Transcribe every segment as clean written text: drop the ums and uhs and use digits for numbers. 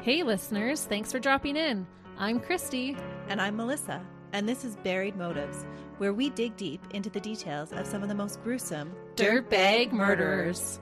Hey listeners, thanks for dropping in. I'm Christy. And I'm Melissa, and this is Buried Motives, where we dig deep into the details of some of the most gruesome Dirtbag murderers.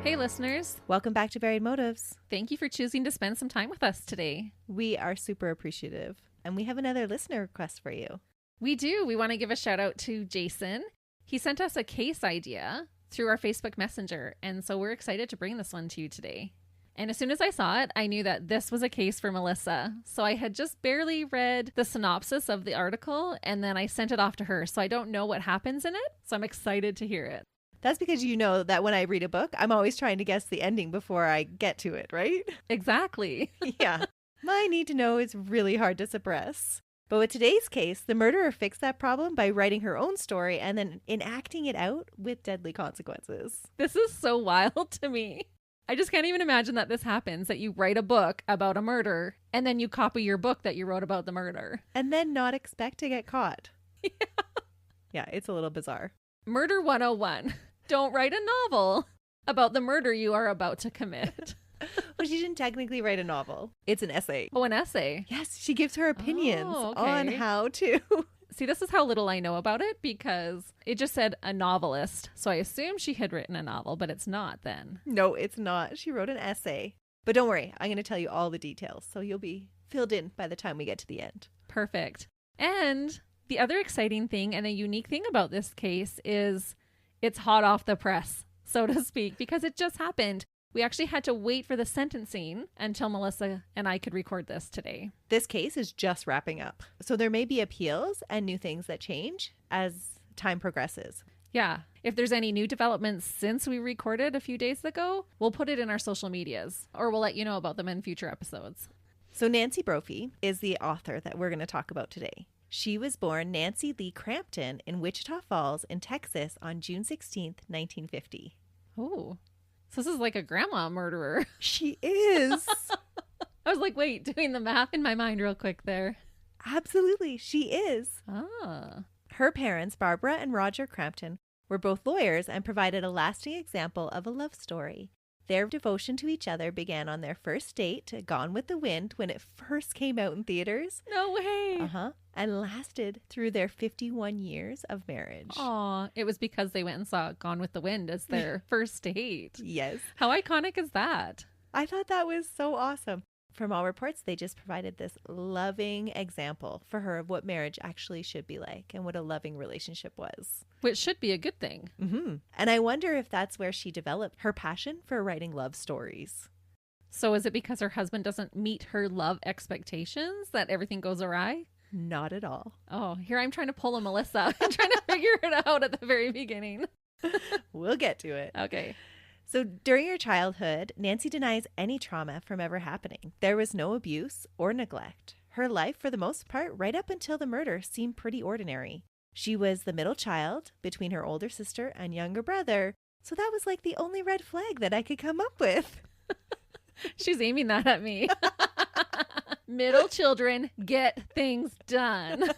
Hey listeners, Welcome back to Buried Motives. thank you for choosing to spend some time with us today. We are super appreciative, and we have another listener request for you. We do. We want to give a shout out to Jason. He sent us a case idea through our Facebook Messenger, and so we're excited to bring this one to you today. And as soon as I saw it, I knew that this was a case for Melissa. So I had just barely read the synopsis of the article, and then I sent it off to her. So I don't know what happens in it, so I'm excited to hear it. That's because you know that when I read a book, I'm always trying to guess the ending before I get to it, right? Exactly. Yeah. My need to know is really hard to suppress. But with today's case, the murderer fixed that problem by writing her own story and then enacting it out with deadly consequences. This is so wild to me. I just can't even imagine that this happens, that you write a book about a murder and then you copy your book that you wrote about the murder. And then not expect to get caught. Yeah, it's a little bizarre. Murder 101. Don't write a novel about the murder you are about to commit. Well, she didn't technically write a novel. It's an essay. Oh, an essay. Yes, she gives her opinions Oh, okay. on how to. See, this is how little I know about it because it just said a novelist. So I assume she had written a novel, but it's not then. No, it's not. She wrote an essay. But don't worry, I'm going to tell you all the details, so you'll be filled in by the time we get to the end. Perfect. And the other exciting thing and a unique thing about this case is it's hot off the press, so to speak, because it just happened. We actually had to wait for the sentencing until Melissa and I could record this today. This case is just wrapping up, so there may be appeals and new things that change as time progresses. Yeah. If there's any new developments since we recorded a few days ago, we'll put it in our social medias or we'll let you know about them in future episodes. So Nancy Brophy is the author that we're going to talk about today. She was born Nancy Lee Crampton in Wichita Falls in Texas on June 16th, 1950. Oh, so this is like a grandma murderer. She is. I was like, wait, doing the math in my mind real quick there. Absolutely, she is. Ah. Her parents, Barbara and Roger Crampton, were both lawyers and provided a lasting example of a love story. Their devotion to each other began on their first date, Gone with the Wind, when it first came out in theaters. No way. And lasted through their 51 years of marriage. Aw, it was because they went and saw Gone with the Wind as their first date. Yes. How iconic is that? I thought that was so awesome. From all reports, they just provided this loving example for her of what marriage actually should be like and what a loving relationship was. Which should be a good thing. Mm-hmm. And I wonder if that's where she developed her passion for writing love stories. So is it because her husband doesn't meet her love expectations that everything goes awry? Not at all. Oh, here I'm trying to pull a Melissa. I'm trying to figure it out at the very beginning. We'll get to it. Okay. So during her childhood, Nancy denies any trauma from ever happening. There was no abuse or neglect. Her life, for the most part, right up until the murder, seemed pretty ordinary. She was the middle child between her older sister and younger brother, so that was like the only red flag that I could come up with. She's aiming that at me. Middle children get things done.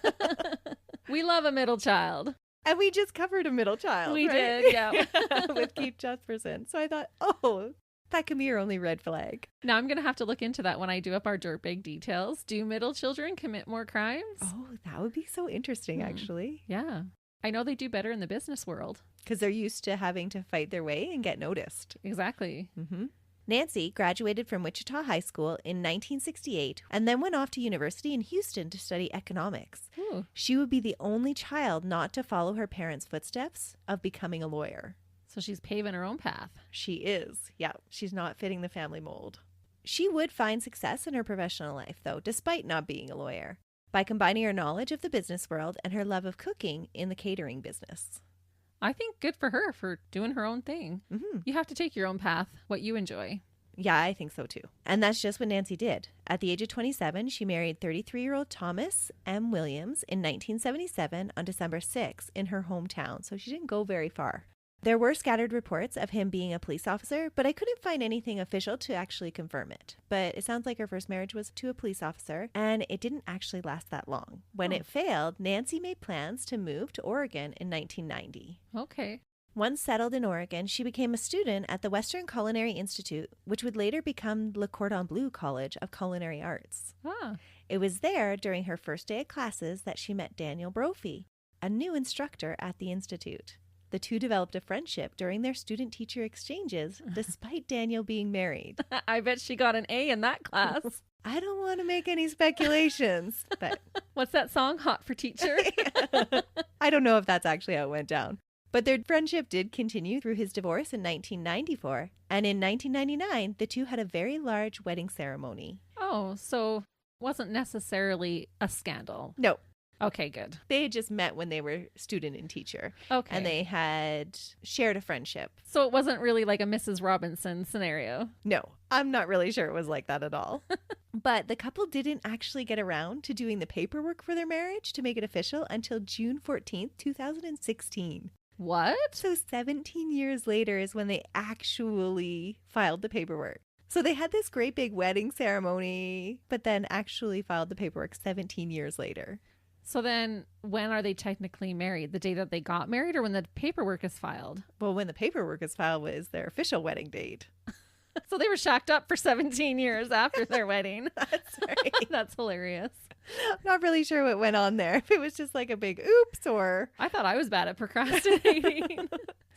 We love a middle child. And we just covered a middle child. We right? did, yeah. With Keith Jesperson. So I thought, oh, that could be your only red flag. Now I'm going to have to look into that when I do up our dirtbag details. Do middle children commit more crimes? Oh, that would be so interesting, actually. Yeah. I know they do better in the business world. Because they're used to having to fight their way and get noticed. Exactly. Mm-hmm. Nancy graduated from Wichita High School in 1968 and then went off to university in Houston to study economics. Ooh. She would be the only child not to follow her parents' footsteps of becoming a lawyer. So she's paving her own path. She is. Yeah, she's not fitting the family mold. She would find success in her professional life, though, despite not being a lawyer, by combining her knowledge of the business world and her love of cooking in the catering business. I think good for her for doing her own thing. Mm-hmm. You have to take your own path, what you enjoy. Yeah, I think so too. And that's just what Nancy did. At the age of 27, she married 33-year-old Thomas M. Williams in 1977 on December 6 in her hometown. So she didn't go very far. There were scattered reports of him being a police officer, but I couldn't find anything official to actually confirm it. But it sounds like her first marriage was to a police officer, and it didn't actually last that long. When it failed, Nancy made plans to move to Oregon in 1990. Okay. Once settled in Oregon, she became a student at the Western Culinary Institute, which would later become Le Cordon Bleu College of Culinary Arts. Ah. It was there, during her first day of classes, that she met Daniel Brophy, a new instructor at the institute. The two developed a friendship during their student-teacher exchanges, despite Daniel being married. I bet she got an A in that class. I don't want to make any speculations, but... What's that song? Hot for Teacher? I don't know if that's actually how it went down. But their friendship did continue through his divorce in 1994. And in 1999, the two had a very large wedding ceremony. Oh, so wasn't necessarily a scandal. No. Okay, good. They had just met when they were student and teacher. Okay. And they had shared a friendship. So it wasn't really like a Mrs. Robinson scenario. No, I'm not really sure it was like that at all. But the couple didn't actually get around to doing the paperwork for their marriage to make it official until June 14th, 2016. What? So 17 years later is when they actually filed the paperwork. So they had this great big wedding ceremony, but then actually filed the paperwork 17 years later. So then when are they technically married? The day that they got married or when the paperwork is filed? Well, when the paperwork is filed was their official wedding date. So they were shacked up for 17 years after their wedding. That's right. That's hilarious. Not really sure what went on there. If it was just like a big oops or... I thought I was bad at procrastinating.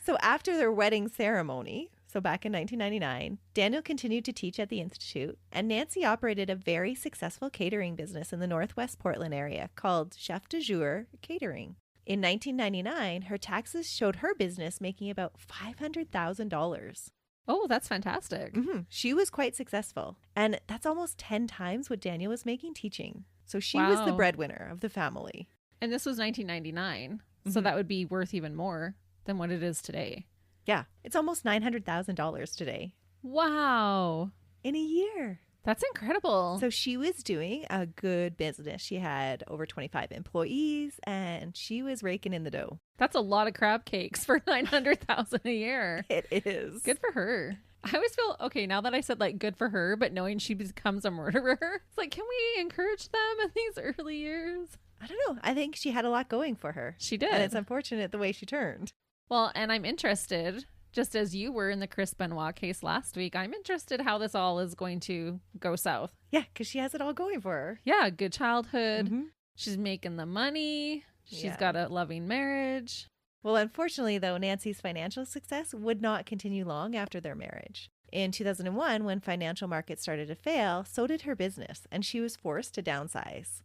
So after their wedding ceremony, so back in 1999, Daniel continued to teach at the Institute, and Nancy operated a very successful catering business in the Northwest Portland area called Chef de Jour Catering. In 1999, her taxes showed her business making about $500,000. Oh, that's fantastic. Mm-hmm. She was quite successful, and that's almost 10 times what Daniel was making teaching. So she was the breadwinner of the family. And this was 1999, so that would be worth even more than what it is today. Yeah, it's almost $900,000 today. Wow. In a year. That's incredible. So she was doing a good business. She had over 25 employees, and she was raking in the dough. That's a lot of crab cakes for $900,000 a year. It is. Good for her. I always feel, okay, now that I said like good for her, but knowing she becomes a murderer, it's like, can we encourage them in these early years? I don't know. I think she had a lot going for her. She did. And it's unfortunate the way she turned. Well, and I'm interested, just as you were in the Chris Benoit case last week, I'm interested how this all is going to go south. Yeah, because she has it all going for her. Yeah, good childhood. Mm-hmm. She's making the money. She's got a loving marriage. Well, unfortunately, though, Nancy's financial success would not continue long after their marriage. In 2001, when financial markets started to fail, so did her business, and she was forced to downsize.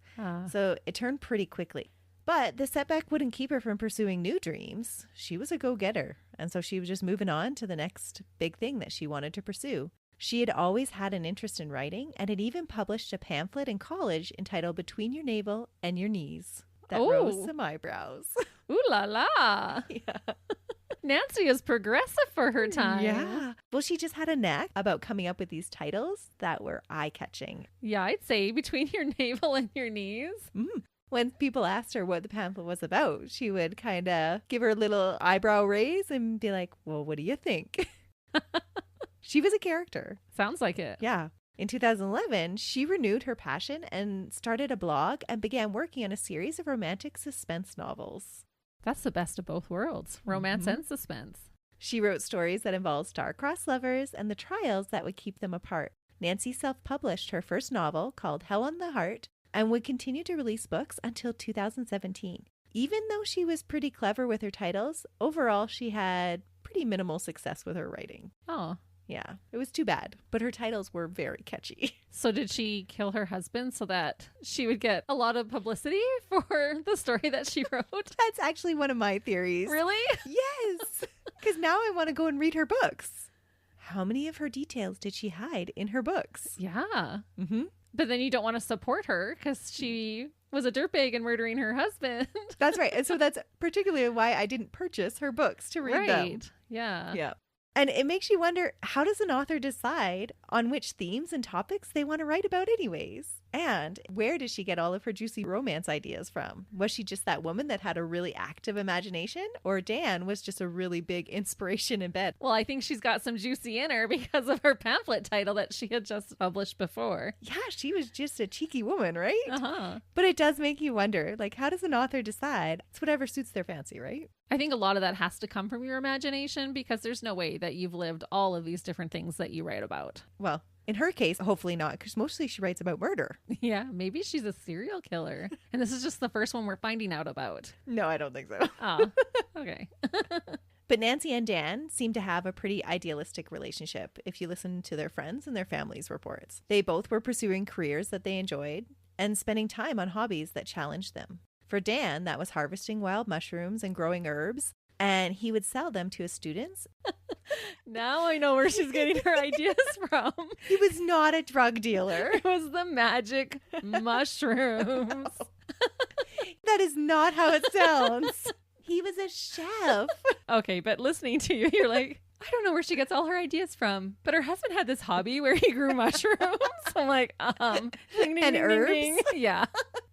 So it turned pretty quickly. But the setback wouldn't keep her from pursuing new dreams. She was a go-getter, and so she was just moving on to the next big thing that she wanted to pursue. She had always had an interest in writing and had even published a pamphlet in college entitled Between Your Navel and Your Knees that rose some eyebrows. Ooh la la. Yeah. Nancy is progressive for her time. Yeah. Well, she just had a knack about coming up with these titles that were eye-catching. Yeah, I'd say Between Your Navel and Your Knees. When people asked her what the pamphlet was about, she would kind of give her a little eyebrow raise and be like, well, what do you think? She was a character. Sounds like it. Yeah. In 2011, she renewed her passion and started a blog and began working on a series of romantic suspense novels. That's the best of both worlds, romance and suspense. She wrote stories that involved star-crossed lovers and the trials that would keep them apart. Nancy self-published her first novel called Hell on the Heart and would continue to release books until 2017. Even though she was pretty clever with her titles, overall she had pretty minimal success with her writing. Oh. Yeah, it was too bad, but her titles were very catchy. So did she kill her husband so that she would get a lot of publicity for the story that she wrote? That's actually one of my theories. Really? Yes, because now I want to go and read her books. How many of her details did she hide in her books? Yeah. But then you don't want to support her because she was a dirtbag and murdering her husband. That's right. And so that's particularly why I didn't purchase her books to read them. Yeah. Yeah. And it makes you wonder, how does an author decide on which themes and topics they want to write about anyways. And where does she get all of her juicy romance ideas from? Was she just that woman that had a really active imagination, or Dan was just a really big inspiration in bed? Well, I think she's got some juicy in her because of her pamphlet title that she had just published before. Yeah, she was just a cheeky woman, right? Uh-huh. But it does make you wonder, like, how does an author decide? It's whatever suits their fancy, right? I think a lot of that has to come from your imagination because there's no way that you've lived all of these different things that you write about. Well, in her case, hopefully not, because mostly she writes about murder. Yeah, maybe she's a serial killer. And this is just the first one we're finding out about. No, I don't think so. Oh, okay. But Nancy and Dan seem to have a pretty idealistic relationship if you listen to their friends and their families' reports. They both were pursuing careers that they enjoyed and spending time on hobbies that challenged them. For Dan, that was harvesting wild mushrooms and growing herbs, and he would sell them to his students. Now I know where she's getting her ideas from. He was not a drug dealer. It was the magic mushrooms. That is not how it sounds. He was a chef. Okay, but listening to you, you're like, I don't know where she gets all her ideas from. But her husband had this hobby where he grew mushrooms. I'm like, ding, ding, and ding, herbs. ding, ding. Yeah.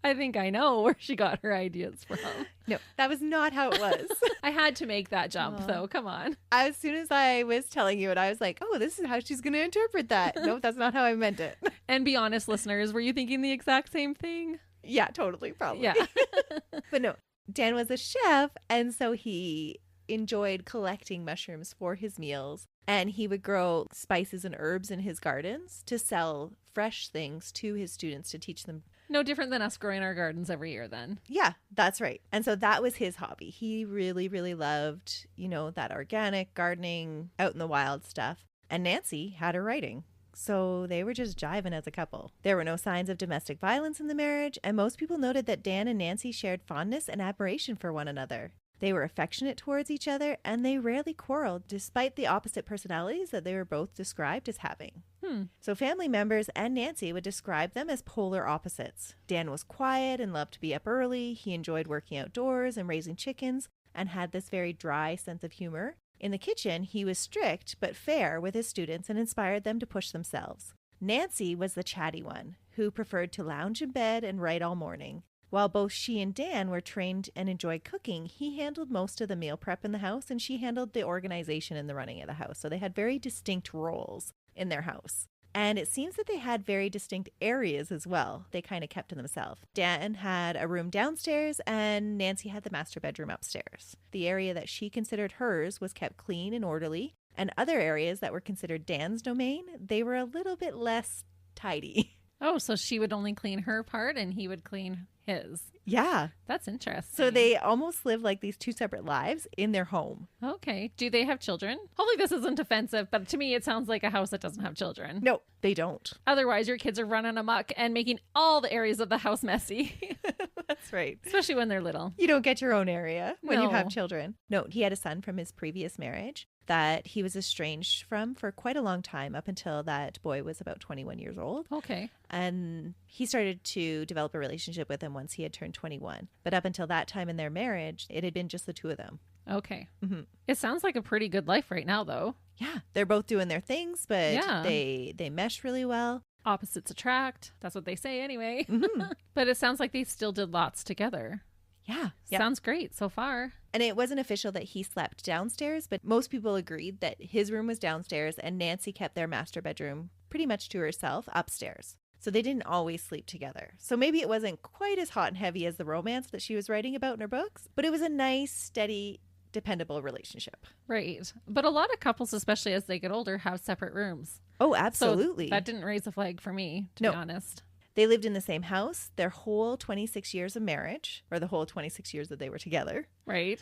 I think I know where she got her ideas from. No, that was not how it was. I had to make that jump, though. Come on. As soon as I was telling you it, I was like, oh, this is how she's going to interpret that. No, that's not how I meant it. And be honest, listeners, were you thinking the exact same thing? Yeah, totally, probably. Yeah. But no, Dan was a chef, and so he enjoyed collecting mushrooms for his meals, and he would grow spices and herbs in his gardens to sell fresh things to his students to teach them. No different than us growing our gardens every year then. Yeah, that's right. And so that was his hobby. He really, really loved, that organic gardening, out in the wild stuff. And Nancy had her writing. So they were just jiving as a couple. There were no signs of domestic violence in the marriage, and most people noted that Dan and Nancy shared fondness and admiration for one another. They were affectionate towards each other, and they rarely quarreled, despite the opposite personalities that they were both described as having. So family members and Nancy would describe them as polar opposites. Dan was quiet and loved to be up early. He enjoyed working outdoors and raising chickens, and had this very dry sense of humor. In the kitchen, he was strict but fair with his students and inspired them to push themselves. Nancy was the chatty one, who preferred to lounge in bed and write all morning. While both she and Dan were trained and enjoyed cooking, he handled most of the meal prep in the house, and she handled the organization and the running of the house. So they had very distinct roles in their house. And it seems that they had very distinct areas as well. They kind of kept to themselves. Dan had a room downstairs, and Nancy had the master bedroom upstairs. The area that she considered hers was kept clean and orderly, and other areas that were considered Dan's domain, they were a little bit less tidy. Oh, so she would only clean her part and he would clean his. Yeah. That's interesting. So they almost live like these two separate lives in their home. Okay. Do they have children? Hopefully this isn't offensive, but to me it sounds like a house that doesn't have children. No, they don't. Otherwise, your kids are running amok and making all the areas of the house messy. That's right. Especially when they're little. You don't get your own area when you No. have children. No, he had a son from his previous marriage that he was estranged from for quite a long time, up until that boy was about 21 years old. Okay. And he started to develop a relationship with him once he had turned 21. But up until that time in their marriage, it had been just the two of them. Okay. Mm-hmm. It sounds like a pretty good life right now, though. Yeah, they're both doing their things, but Yeah. they mesh really well. Opposites attract. That's what they say anyway. Mhm. But it sounds like they still did lots together. Yeah. Sounds great so far. And it wasn't official that he slept downstairs, but most people agreed that his room was downstairs and Nancy kept their master bedroom pretty much to herself upstairs. So they didn't always sleep together. So maybe it wasn't quite as hot and heavy as the romance that she was writing about in her books, but it was a nice, steady, dependable relationship. Right. But a lot of couples, especially as they get older, have separate rooms. Oh, absolutely. So that didn't raise a flag for me, to No. be honest. They lived in the same house their whole 26 years of marriage, or the whole 26 years that they were together. Right.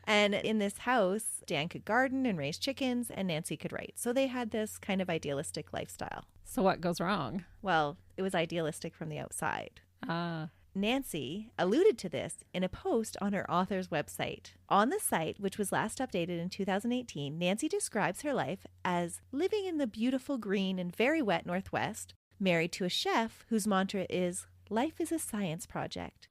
And in this house, Dan could garden and raise chickens, and Nancy could write. So they had this kind of idealistic lifestyle. So what goes wrong? Well, it was idealistic from the outside. Ah. Nancy alluded to this in a post on her author's website. On the site, which was last updated in 2018, Nancy describes her life as living in the beautiful green and very wet Northwest, married to a chef whose mantra is, "Life is a science project."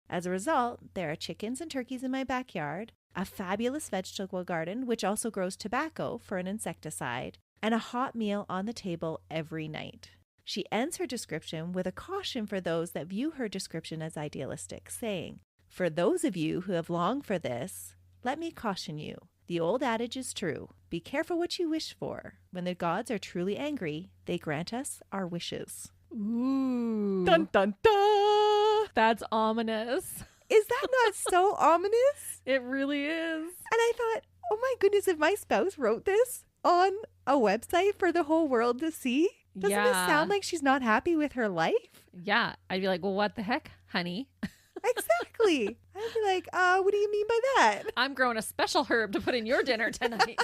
As a result, there are chickens and turkeys in my backyard, a fabulous vegetable garden which also grows tobacco for an insecticide, and a hot meal on the table every night. She ends her description with a caution for those that view her description as idealistic, saying, "For those of you who have longed for this, let me caution you. The old adage is true. Be careful what you wish for. When the gods are truly angry, they grant us our wishes." Ooh. Dun dun dun! That's ominous. Is that not so ominous? It really is. And I thought, oh my goodness, if my spouse wrote this on a website for the whole world to see, doesn't it sound like she's not happy with her life? Yeah. I'd be like, well, what the heck, honey? Exactly. I'd be like, what do you mean by that? I'm growing a special herb to put in your dinner tonight.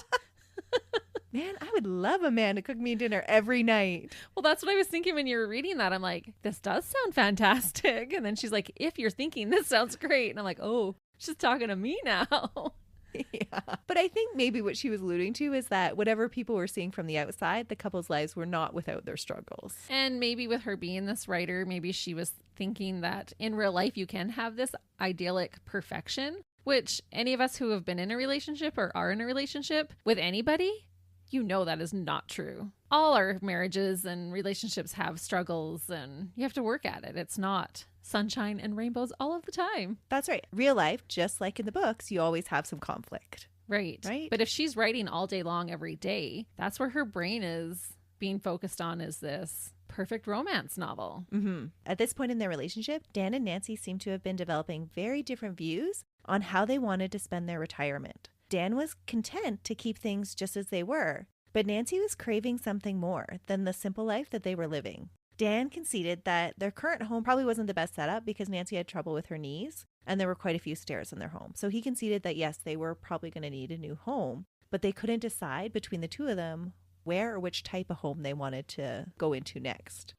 Man, I would love a man to cook me dinner every night. Well, that's what I was thinking when you were reading that. I'm like, this does sound fantastic. And then she's like, if you're thinking this sounds great. And I'm like, oh, she's talking to me now. Yeah. But I think maybe what she was alluding to is that whatever people were seeing from the outside, the couple's lives were not without their struggles. And maybe with her being this writer, maybe she was thinking that in real life you can have this idyllic perfection, which any of us who have been in a relationship or are in a relationship with anybody, you know that is not true. All our marriages and relationships have struggles and you have to work at it. It's not sunshine and rainbows all of the time. That's right. Real life, just like in the books, you always have some conflict. Right. But if she's writing all day long every day, that's where her brain is being focused on, is this perfect romance novel. Mm-hmm. At this point in their relationship, Dan and Nancy seem to have been developing very different views on how they wanted to spend their retirement. Dan was content to keep things just as they were, but Nancy was craving something more than the simple life that they were living. Dan conceded that their current home probably wasn't the best setup because Nancy had trouble with her knees and there were quite a few stairs in their home. So he conceded that yes, they were probably going to need a new home, but they couldn't decide between the two of them where or which type of home they wanted to go into next.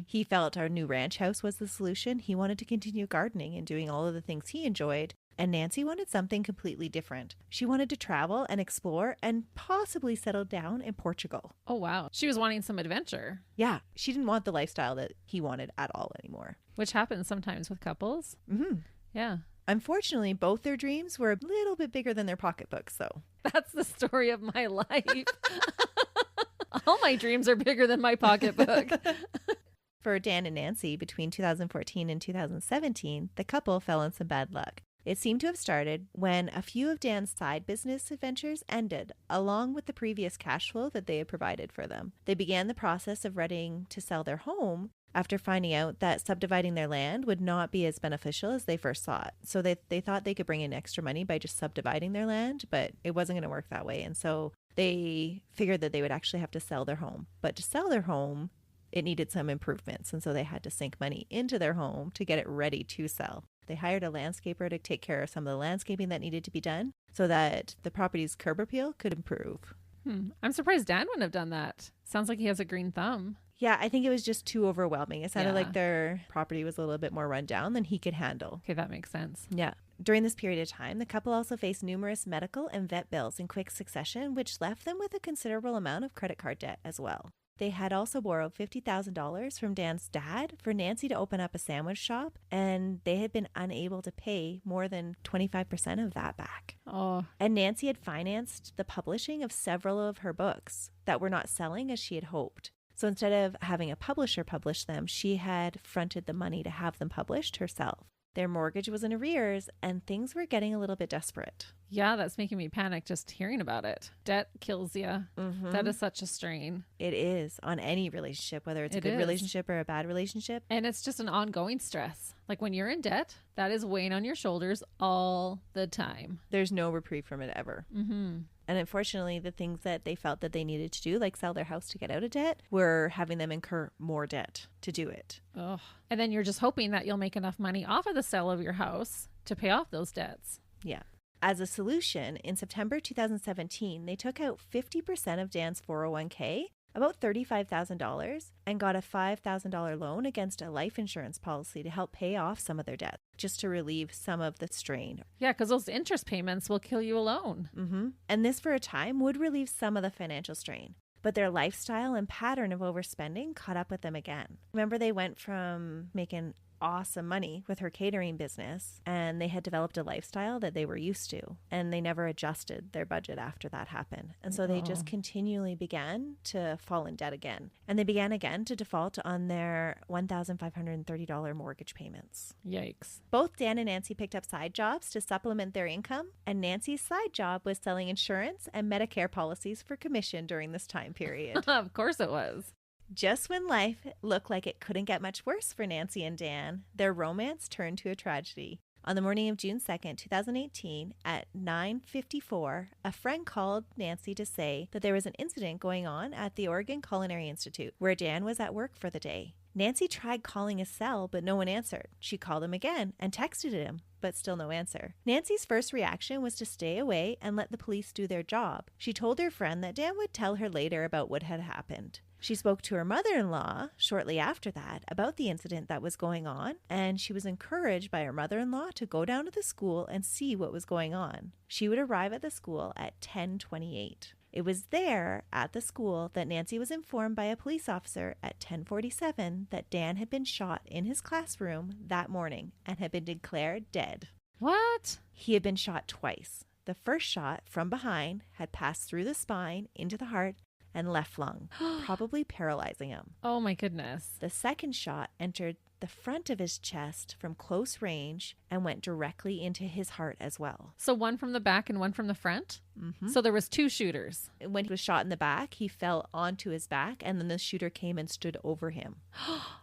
He felt our new ranch house was the solution. He wanted to continue gardening and doing all of the things he enjoyed. And Nancy wanted something completely different. She wanted to travel and explore and possibly settle down in Portugal. Oh, wow. She was wanting some adventure. Yeah. She didn't want the lifestyle that he wanted at all anymore. Which happens sometimes with couples. Mm-hmm. Yeah. Unfortunately, both their dreams were a little bit bigger than their pocketbooks, though. That's the story of my life. All my dreams are bigger than my pocketbook. For Dan and Nancy, between 2014 and 2017, the couple fell in some bad luck. It seemed to have started when a few of Dan's side business adventures ended, along with the previous cash flow that they had provided for them. They began the process of readying to sell their home after finding out that subdividing their land would not be as beneficial as they first thought. So they thought they could bring in extra money by just subdividing their land, but it wasn't going to work that way. And so they figured that they would actually have to sell their home. But to sell their home, it needed some improvements. And so they had to sink money into their home to get it ready to sell. They hired a landscaper to take care of some of the landscaping that needed to be done so that the property's curb appeal could improve. I'm surprised Dan wouldn't have done that. Sounds like he has a green thumb. Yeah, I think it was just too overwhelming. It sounded like their property was a little bit more run down than he could handle. Okay, that makes sense. Yeah. During this period of time, the couple also faced numerous medical and vet bills in quick succession, which left them with a considerable amount of credit card debt as well. They had also borrowed $50,000 from Dan's dad for Nancy to open up a sandwich shop, and they had been unable to pay more than 25% of that back. Oh. And Nancy had financed the publishing of several of her books that were not selling as she had hoped. So instead of having a publisher publish them, she had fronted the money to have them published herself. Their mortgage was in arrears, and things were getting a little bit desperate. Yeah, that's making me panic just hearing about it. Debt kills you. Mm-hmm. That is such a strain. It is on any relationship, whether it's a good relationship or a bad relationship. And it's just an ongoing stress. Like when you're in debt, that is weighing on your shoulders all the time. There's no reprieve from it ever. Mm-hmm. And unfortunately, the things that they felt that they needed to do, like sell their house to get out of debt, were having them incur more debt to do it. Oh. And then you're just hoping that you'll make enough money off of the sale of your house to pay off those debts. Yeah. As a solution, in September 2017, they took out 50% of Dan's 401k, about $35,000, and got a $5,000 loan against a life insurance policy to help pay off some of their debt, just to relieve some of the strain. Yeah, because those interest payments will kill you alone. Mm-hmm. And this, for a time, would relieve some of the financial strain. But their lifestyle and pattern of overspending caught up with them again. Remember, they went from making awesome money with her catering business, and they had developed a lifestyle that they were used to, and they never adjusted their budget after that happened. And so they just continually began to fall in debt again. And they began again to default on their $1,530 mortgage payments. Yikes. Both Dan and Nancy picked up side jobs to supplement their income, and Nancy's side job was selling insurance and Medicare policies for commission during this time period. Of course it was. Just when life looked like it couldn't get much worse for Nancy and Dan, their romance turned to a tragedy. On the morning of June 2nd, 2018, at 9:54, a friend called Nancy to say that there was an incident going on at the Oregon Culinary Institute, where Dan was at work for the day. Nancy tried calling his cell, but no one answered. She called him again and texted him, but still no answer. Nancy's first reaction was to stay away and let the police do their job. She told her friend that Dan would tell her later about what had happened. She spoke to her mother-in-law shortly after that about the incident that was going on, and she was encouraged by her mother-in-law to go down to the school and see what was going on. She would arrive at the school at 10:28. It was there at the school that Nancy was informed by a police officer at 10:47 that Dan had been shot in his classroom that morning and had been declared dead. What? He had been shot twice. The first shot from behind had passed through the spine into the heart and left lung, probably paralyzing him. Oh my goodness. The second shot entered the front of his chest from close range and went directly into his heart as well. So one from the back and one from the front? Mm-hmm. So there was two shooters. When he was shot in the back, he fell onto his back, and then the shooter came and stood over him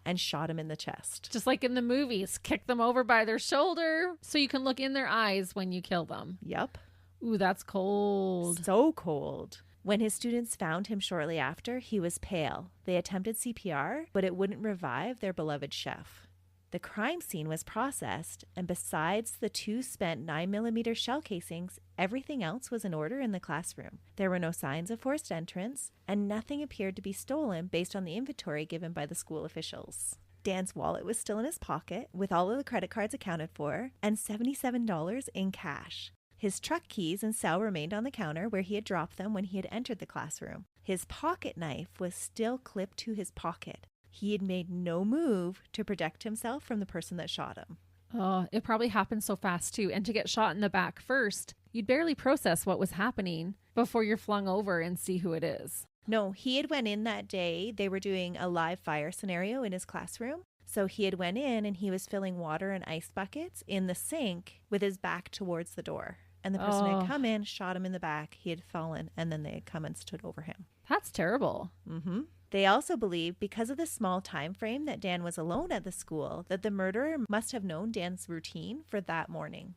and shot him in the chest. Just like in the movies, kick them over by their shoulder so you can look in their eyes when you kill them. Yep. Ooh, that's cold. So cold. When his students found him shortly after, he was pale. They attempted CPR, but it wouldn't revive their beloved chef. The crime scene was processed, and besides the 2 spent 9mm shell casings, everything else was in order in the classroom. There were no signs of forced entrance, and nothing appeared to be stolen based on the inventory given by the school officials. Dan's wallet was still in his pocket, with all of the credit cards accounted for, and $77 in cash. His truck keys and cell remained on the counter where he had dropped them when he had entered the classroom. His pocket knife was still clipped to his pocket. He had made no move to protect himself from the person that shot him. Oh, it probably happened so fast too. And to get shot in the back first, you'd barely process what was happening before you're flung over and see who it is. No, he had went in that day. They were doing a live fire scenario in his classroom. So he had went in and he was filling water and ice buckets in the sink with his back towards the door. And the person had come in, shot him in the back. He had fallen, and then they had come and stood over him. That's terrible. Mm-hmm. They also believe, because of the small time frame that Dan was alone at the school, that the murderer must have known Dan's routine for that morning.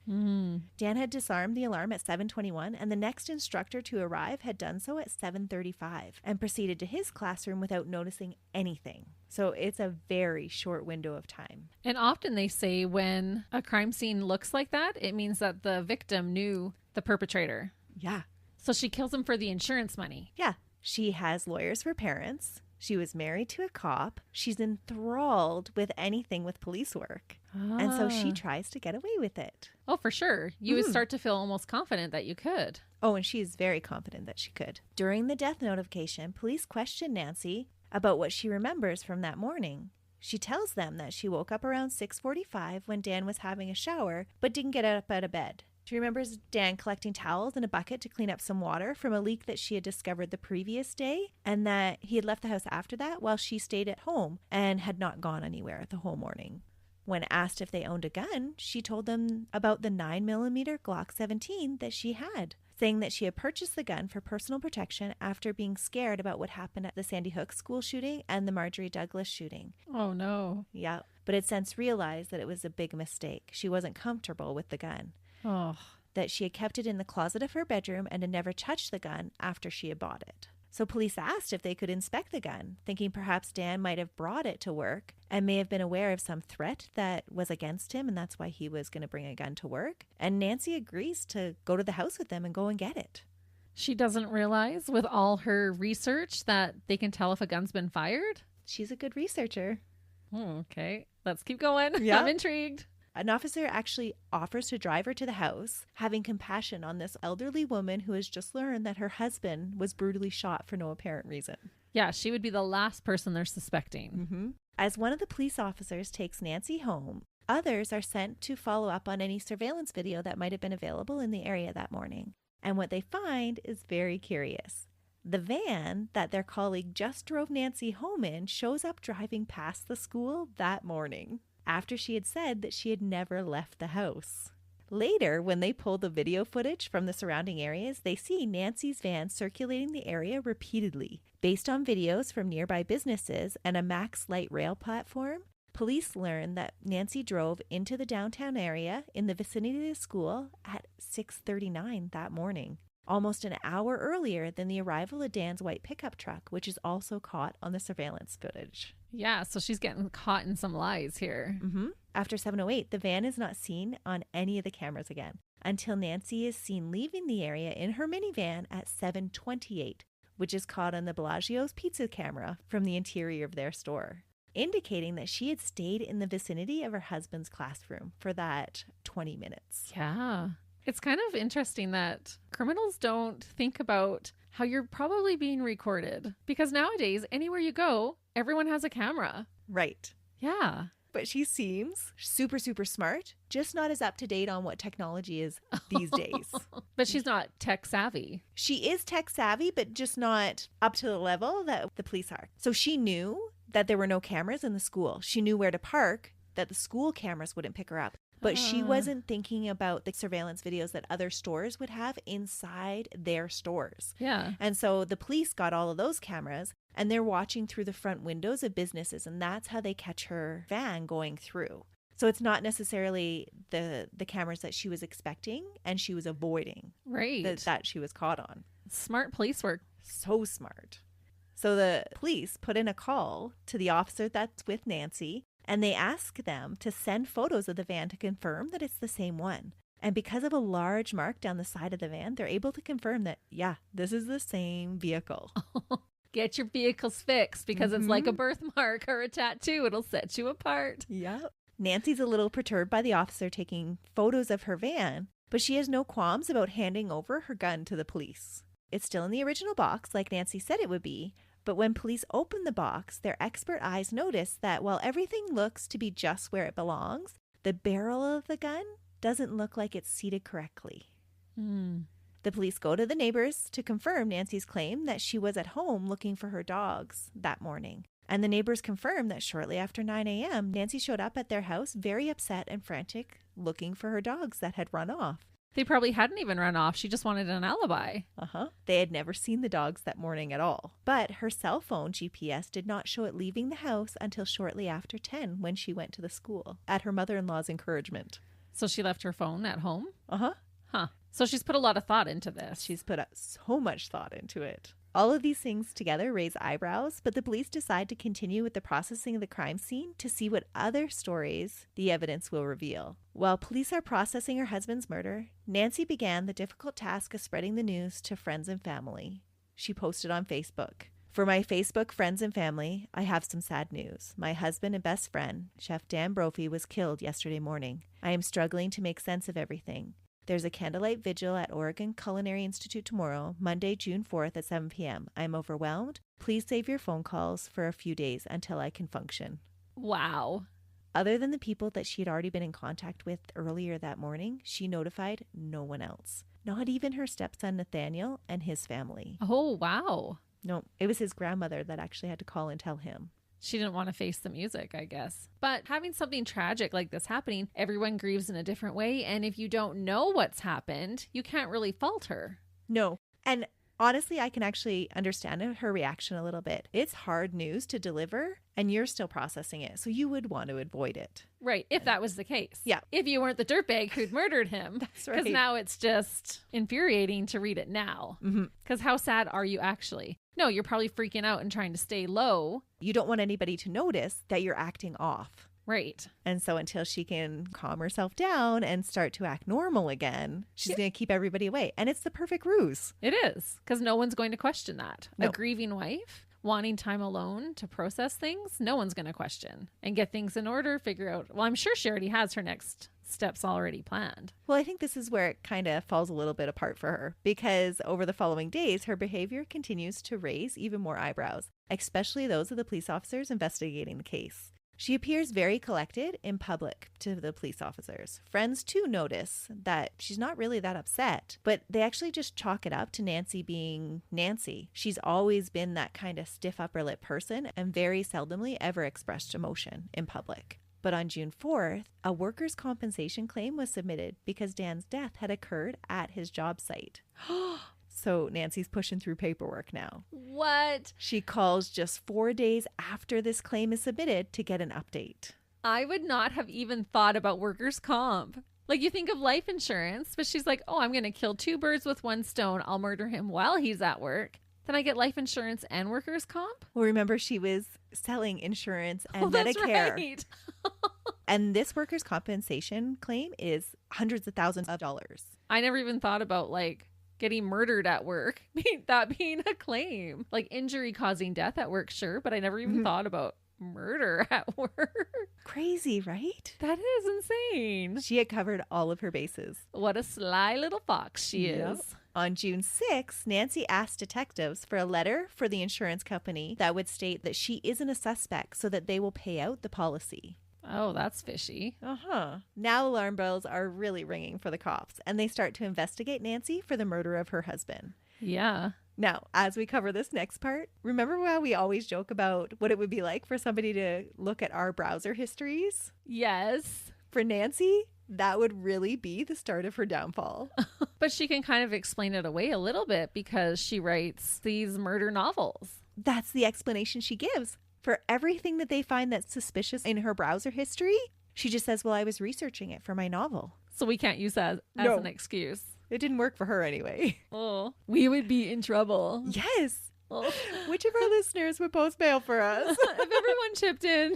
Dan had disarmed the alarm at 7:21, and the next instructor to arrive had done so at 7:35 and proceeded to his classroom without noticing anything. So it's a very short window of time. And often they say when a crime scene looks like that, it means that the victim knew the perpetrator. Yeah. So she kills him for the insurance money. Yeah. She has lawyers for parents. She was married to a cop. She's enthralled with anything with police work. And so she tries to get away with it. Oh, for sure. You would start to feel almost confident that you could. Oh, and she is very confident that she could. During the death notification, police questioned Nancy about what she remembers from that morning. She tells them that she woke up around 6:45 when Dan was having a shower, but didn't get up out of bed. She remembers Dan collecting towels in a bucket to clean up some water from a leak that she had discovered the previous day, and that he had left the house after that while she stayed at home and had not gone anywhere the whole morning. When asked if they owned a gun, she told them about the 9mm Glock 17 that she had, saying that she had purchased the gun for personal protection after being scared about what happened at the Sandy Hook school shooting and the Marjorie Douglas shooting. Oh, no. Yeah, but had since realized that it was a big mistake. She wasn't comfortable with the gun. Oh. That she had kept it in the closet of her bedroom and had never touched the gun after she had bought it. So police asked if they could inspect the gun, thinking perhaps Dan might have brought it to work and may have been aware of some threat that was against him, and that's why he was going to bring a gun to work. And Nancy agrees to go to the house with them and go and get it. She doesn't realize with all her research that they can tell if a gun's been fired? She's a good researcher. Okay, let's keep going. Yeah. I'm intrigued. An officer actually offers to drive her to the house, having compassion on this elderly woman who has just learned that her husband was brutally shot for no apparent reason. Yeah, she would be the last person they're suspecting. Mm-hmm. As one of the police officers takes Nancy home, others are sent to follow up on any surveillance video that might have been available in the area that morning. And what they find is very curious. The van that their colleague just drove Nancy home in shows up driving past the school that morning, after she had said that she had never left the house. Later, when they pull the video footage from the surrounding areas, they see Nancy's van circulating the area repeatedly. Based on videos from nearby businesses and a Max Light rail platform, police learn that Nancy drove into the downtown area in the vicinity of the school at 6:39 that morning, almost an hour earlier than the arrival of Dan's white pickup truck, which is also caught on the surveillance footage. Yeah, so she's getting caught in some lies here. After 7:08, the van is not seen on any of the cameras again until Nancy is seen leaving the area in her minivan at 7:28, which is caught on the Bellagio's pizza camera from the interior of their store, indicating that she had stayed in the vicinity of her husband's classroom for that 20 minutes. Yeah. It's kind of interesting that criminals don't think about how you're probably being recorded, because nowadays, anywhere you go, everyone has a camera. Right. Yeah. But she seems super, super smart, just not as up to date on what technology is these days. But she's not tech savvy. She is tech savvy, but just not up to the level that the police are. So she knew that there were no cameras in the school. She knew where to park, that the school cameras wouldn't pick her up. But she wasn't thinking about the surveillance videos that other stores would have inside their stores. Yeah. And so the police got all of those cameras and they're watching through the front windows of businesses. And that's how they catch her van going through. So it's not necessarily the cameras that she was expecting and she was avoiding. Right. That she was caught on. Smart police work. So smart. So the police put in a call to the officer that's with Nancy, and they ask them to send photos of the van to confirm that it's the same one. And because of a large mark down the side of the van, they're able to confirm that, yeah, this is the same vehicle. Get your vehicles fixed, because it's like a birthmark or a tattoo. It'll set you apart. Yep. Nancy's a little perturbed by the officer taking photos of her van, but she has no qualms about handing over her gun to the police. It's still in the original box, like Nancy said it would be, but when police open the box, their expert eyes notice that while everything looks to be just where it belongs, the barrel of the gun doesn't look like it's seated correctly. The police go to the neighbors to confirm Nancy's claim that she was at home looking for her dogs that morning. And the neighbors confirm that shortly after 9 a.m., Nancy showed up at their house very upset and frantic, looking for her dogs that had run off. They probably hadn't even run off. She just wanted an alibi. They had never seen the dogs that morning at all. But her cell phone GPS did not show it leaving the house until shortly after 10 when she went to the school, at her mother-in-law's encouragement. So she left her phone at home? Huh. So she's put a lot of thought into this. She's put so much thought into it. All of these things together raise eyebrows, but the police decide to continue with the processing of the crime scene to see what other stories the evidence will reveal. While police are processing her husband's murder, Nancy began the difficult task of spreading the news to friends and family. She posted on Facebook, "For my Facebook friends and family, I have some sad news. My husband and best friend, Chef Dan Brophy, was killed yesterday morning. I am struggling to make sense of everything. There's a candlelight vigil at Oregon Culinary Institute tomorrow, Monday, June 4th at 7 p.m. I'm overwhelmed. Please save your phone calls for a few days until I can function." Wow. Other than the people that she had already been in contact with earlier that morning, she notified no one else. Not even her stepson Nathaniel and his family. Oh, wow. No, it was his grandmother that actually had to call and tell him. She didn't want to face the music, I guess. But having something tragic like this happening, everyone grieves in a different way. And if you don't know what's happened, you can't really fault her. No. And honestly, I can actually understand her reaction a little bit. It's hard news to deliver and you're still processing it. So you would want to avoid it. Right. If that was the case. Yeah. If you weren't the dirtbag who'd murdered him. That's right. Because now it's just infuriating to read it now. Because how sad are you actually? No, you're probably freaking out and trying to stay low. You don't want anybody to notice that you're acting off. Right. And so until she can calm herself down and start to act normal again, she's going to keep everybody away. And it's the perfect ruse. It is. Because no one's going to question that. No. A grieving wife wanting time alone to process things, no one's going to question and get things in order, figure out. Well, I'm sure she already has her next steps already planned. Well, I think this is where it kind of falls a little bit apart for her, because over the following days, her behavior continues to raise even more eyebrows, especially those of the police officers investigating the case. She appears very collected in public to the police officers. Friends, too, notice that she's not really that upset, but they actually just chalk it up to Nancy being Nancy. She's always been that kind of stiff upper lip person and very seldomly ever expressed emotion in public. But on June 4th, a workers' compensation claim was submitted because Dan's death had occurred at his job site. So Nancy's pushing through paperwork now. What? She calls just 4 days after this claim is submitted to get an update. I would not have even thought about workers' comp. Like, you think of life insurance, but she's like, oh, I'm going to kill 2 birds with 1 stone. I'll murder him while he's at work. Then I get life insurance and workers' comp? Well, remember, she was selling insurance and that's Medicare. Right. And this workers' compensation claim is hundreds of thousands of dollars. I never even thought about, like, getting murdered at work, that being a claim. Like, injury causing death at work, sure, but I never even thought about murder at work. Crazy, right? That is insane. She had covered all of her bases. What a sly little fox she is. On June 6th, Nancy asked detectives for a letter for the insurance company that would state that she isn't a suspect so that they will pay out the policy. Oh, that's fishy. Now alarm bells are really ringing for the cops, and they start to investigate Nancy for the murder of her husband. Yeah. Now, as we cover this next part, remember how we always joke about what it would be like for somebody to look at our browser histories? Yes. For Nancy, that would really be the start of her downfall. But she can kind of explain it away a little bit because she writes these murder novels. That's the explanation she gives. For everything that they find that's suspicious in her browser history, she just says, well, I was researching it for my novel. So we can't use that as an excuse. It didn't work for her anyway. Oh, we would be in trouble. Yes. Oh. Which of our listeners would post bail for us? If everyone chipped in.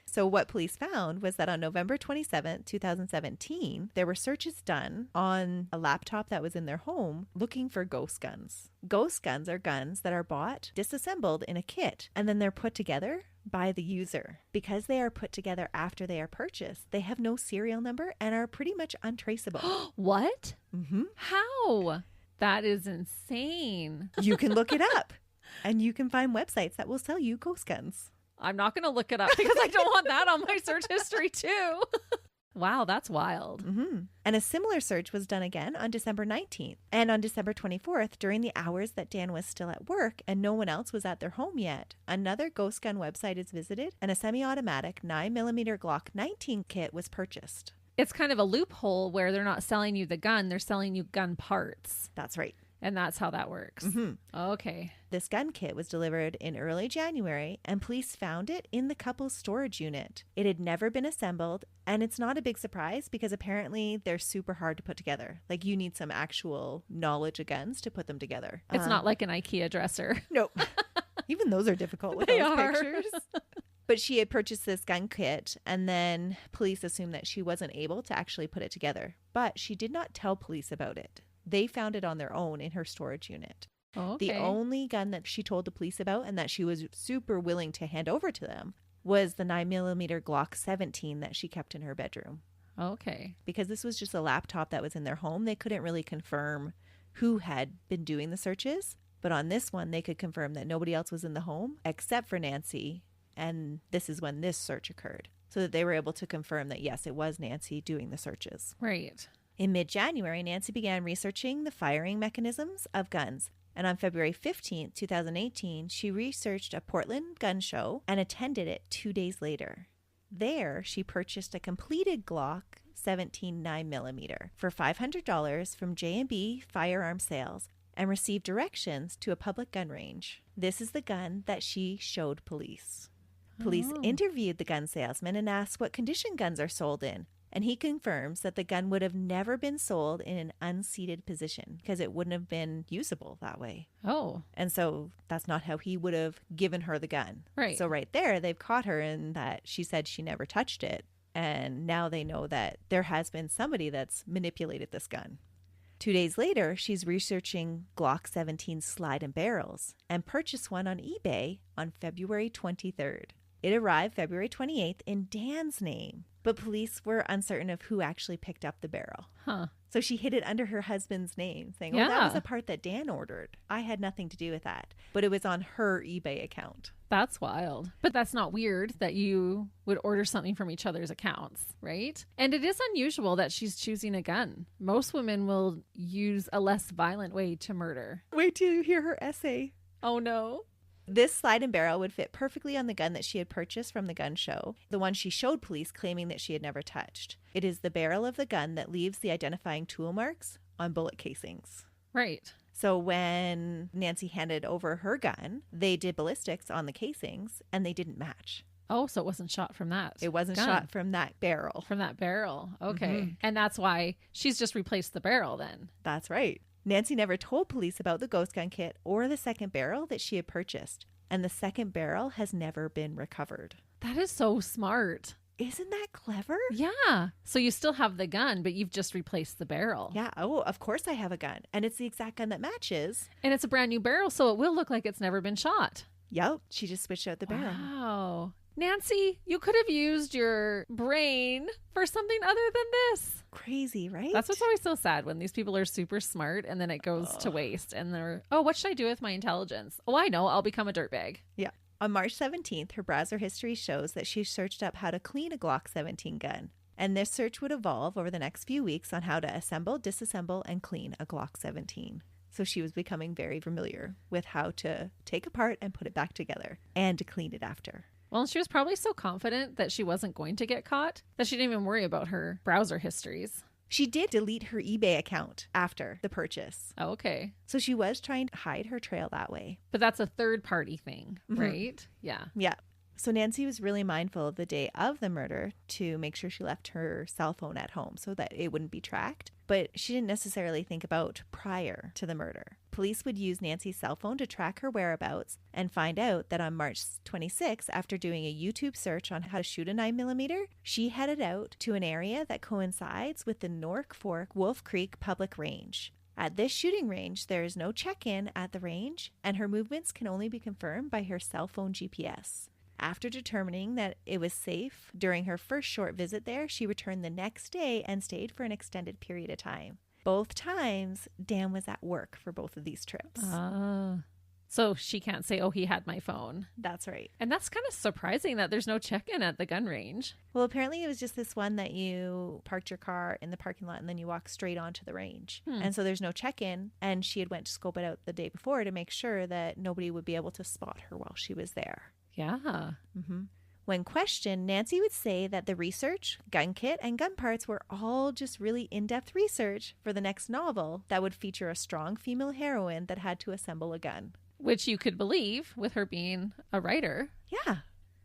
So what police found was that on November 27th, 2017, there were searches done on a laptop that was in their home looking for ghost guns. Ghost guns are guns that are bought, disassembled in a kit, and then they're put together by the user. Because they are put together after they are purchased, they have no serial number and are pretty much untraceable. What? Mm-hmm. How? That is insane. You can look it up, and you can find websites that will sell you ghost guns. I'm not going to look it up because I don't want that on my search history too. Wow, that's wild. Mm-hmm. And a similar search was done again on December 19th. And on December 24th, during the hours that Dan was still at work and no one else was at their home yet, another ghost gun website is visited and a semi-automatic 9mm Glock 19 kit was purchased. It's kind of a loophole where they're not selling you the gun, they're selling you gun parts. That's right. And that's how that works. Mm-hmm. Okay. This gun kit was delivered in early January, and police found it in the couple's storage unit. It had never been assembled, and it's not a big surprise because apparently they're super hard to put together. Like, you need some actual knowledge of guns to put them together. It's not like an IKEA dresser. Nope. Even those are difficult with They those are. pictures. But she had purchased this gun kit, and then police assumed that she wasn't able to actually put it together. But she did not tell police about it. They found it on their own in her storage unit. Oh, okay. The only gun that she told the police about and that she was super willing to hand over to them was the 9mm Glock 17 that she kept in her bedroom. Okay. Because this was just a laptop that was in their home, they couldn't really confirm who had been doing the searches. But on this one, they could confirm that nobody else was in the home except for Nancy. And this is when this search occurred. So that they were able to confirm that, yes, it was Nancy doing the searches. Right. In mid-January, Nancy began researching the firing mechanisms of guns. And on February 15th, 2018, she researched a Portland gun show and attended it 2 days later. There, she purchased a completed Glock 17 9mm for $500 from J&B Firearm Sales and received directions to a public gun range. This is the gun that she showed police. Police interviewed the gun salesman and asked what condition guns are sold in. And he confirms that the gun would have never been sold in an unseated position because it wouldn't have been usable that way. Oh. And so that's not how he would have given her the gun. Right. So right there, they've caught her in that she said she never touched it. And now they know that there has been somebody that's manipulated this gun. 2 days later, she's researching Glock 17 slide and barrels and purchased one on eBay on February 23rd. It arrived February 28th in Dan's name. But police were uncertain of who actually picked up the barrel. Huh. So she hid it under her husband's name, saying, oh, that was a part that Dan ordered. I had nothing to do with that. But it was on her eBay account. That's wild. But that's not weird that you would order something from each other's accounts, right? And it is unusual that she's choosing a gun. Most women will use a less violent way to murder. Wait till you hear her essay. Oh, no. This slide and barrel would fit perfectly on the gun that she had purchased from the gun show, the one she showed police claiming that she had never touched. It is the barrel of the gun that leaves the identifying tool marks on bullet casings. Right. So when Nancy handed over her gun, they did ballistics on the casings and they didn't match. Oh, so it wasn't shot from that. It wasn't gun. shot from that barrel. From that barrel. Okay. Mm-hmm. And that's why she's just replaced the barrel then. That's right. Nancy never told police about the ghost gun kit or the second barrel that she had purchased. And the second barrel has never been recovered. That is so smart. Isn't that clever? Yeah. So you still have the gun, but you've just replaced the barrel. Yeah. Oh, of course I have a gun. And it's the exact gun that matches. And it's a brand new barrel, so it will look like it's never been shot. Yep. She just switched out the barrel. Wow. Nancy, you could have used your brain for something other than this. Crazy, right? That's what's always so sad when these people are super smart and then it goes to waste and they're, oh, what should I do with my intelligence? Oh, I know. I'll become a dirtbag. Yeah. On March 17th, her browser history shows that she searched up how to clean a Glock 17 gun. And this search would evolve over the next few weeks on how to assemble, disassemble, and clean a Glock 17. So she was becoming very familiar with how to take apart and put it back together and to clean it after. Well, she was probably so confident that she wasn't going to get caught that she didn't even worry about her browser histories. She did delete her eBay account after the purchase. Oh, okay. So she was trying to hide her trail that way. But that's a third party thing, right? Yeah. Yeah. So Nancy was really mindful of the day of the murder to make sure she left her cell phone at home so that it wouldn't be tracked. But she didn't necessarily think about prior to the murder. Police would use Nancy's cell phone to track her whereabouts and find out that on March 26, after doing a YouTube search on how to shoot a 9mm, she headed out to an area that coincides with the North Fork Wolf Creek Public Range. At this shooting range, there is no check-in at the range, and her movements can only be confirmed by her cell phone GPS. After determining that it was safe during her first short visit there, she returned the next day and stayed for an extended period of time. Both times, Dan was at work for both of these trips. So she can't say, oh, he had my phone. That's right. And that's kind of surprising that there's no check-in at the gun range. Well, apparently it was just this one that you parked your car in the parking lot and then you walk straight onto the range. And so there's no check-in. And she had went to scope it out the day before to make sure that nobody would be able to spot her while she was there. Yeah. Mm-hmm. When questioned, Nancy would say that the research, gun kit, and gun parts were all just really in-depth research for the next novel that would feature a strong female heroine that had to assemble a gun. Which you could believe with her being a writer. Yeah.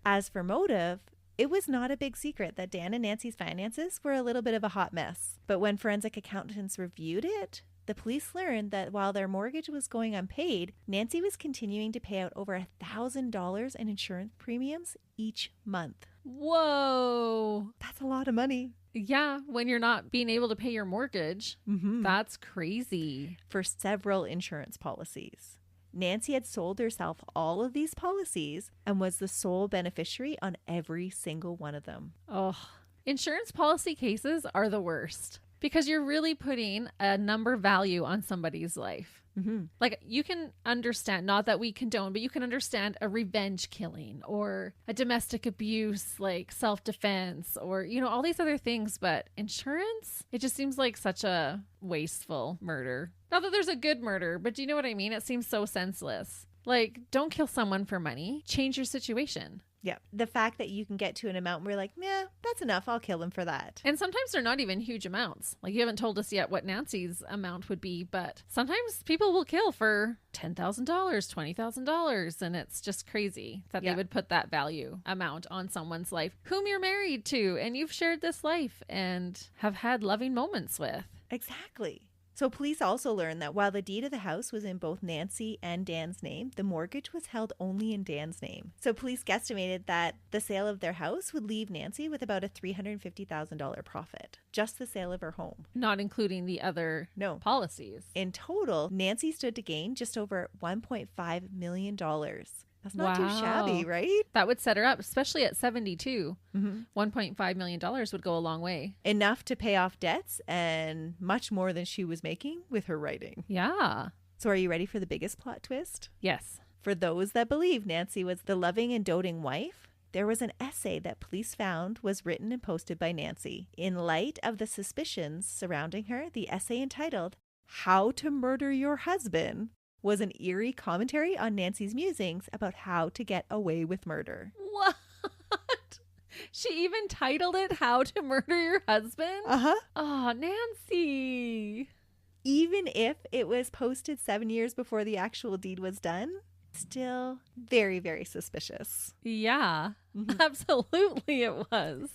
As for motive, it was not a big secret that Dan and Nancy's finances were a little bit of a hot mess. But when forensic accountants reviewed it, the police learned that while their mortgage was going unpaid, Nancy was continuing to pay out over $1,000 in insurance premiums each month. Whoa. That's a lot of money. Yeah, when you're not being able to pay your mortgage. Mm-hmm. That's crazy. For several insurance policies. Nancy had sold herself all of these policies and was the sole beneficiary on every single one of them. Oh, insurance policy cases are the worst. Because you're really putting a number value on somebody's life. Mm-hmm. Like you can understand, not that we condone, but you can understand a revenge killing or a domestic abuse, like self-defense or, you know, all these other things. But insurance, it just seems like such a wasteful murder. Not that there's a good murder, but do you know what I mean? It seems so senseless. Like, don't kill someone for money. Change your situation. Yeah. The fact that you can get to an amount where you're like, yeah, that's enough. I'll kill him for that. And sometimes they're not even huge amounts. Like you haven't told us yet what Nancy's amount would be, but sometimes people will kill for $10,000, $20,000. And it's just crazy that they would put that value amount on someone's life whom you're married to and you've shared this life and have had loving moments with. Exactly. So police also learned that while the deed of the house was in both Nancy and Dan's name, the mortgage was held only in Dan's name. So police guesstimated that the sale of their house would leave Nancy with about a $350,000 profit. Just the sale of her home. Not including the other policies. In total, Nancy stood to gain just over $1.5 million. That's not too shabby, Wow. right? That would set her up, especially at 72. Mm-hmm. $1.5 million would go a long way. Enough to pay off debts and much more than she was making with her writing. Yeah. So are you ready for the biggest plot twist? Yes. For those that believe Nancy was the loving and doting wife, there was an essay that police found was written and posted by Nancy. In light of the suspicions surrounding her, the essay entitled How to Murder Your Husband was an eerie commentary on Nancy's musings about how to get away with murder. What? She even titled it How to Murder Your Husband? Uh-huh. Oh, Nancy. Even if it was posted 7 years before the actual deed was done, still very, very suspicious. Yeah, Mhm. absolutely it was.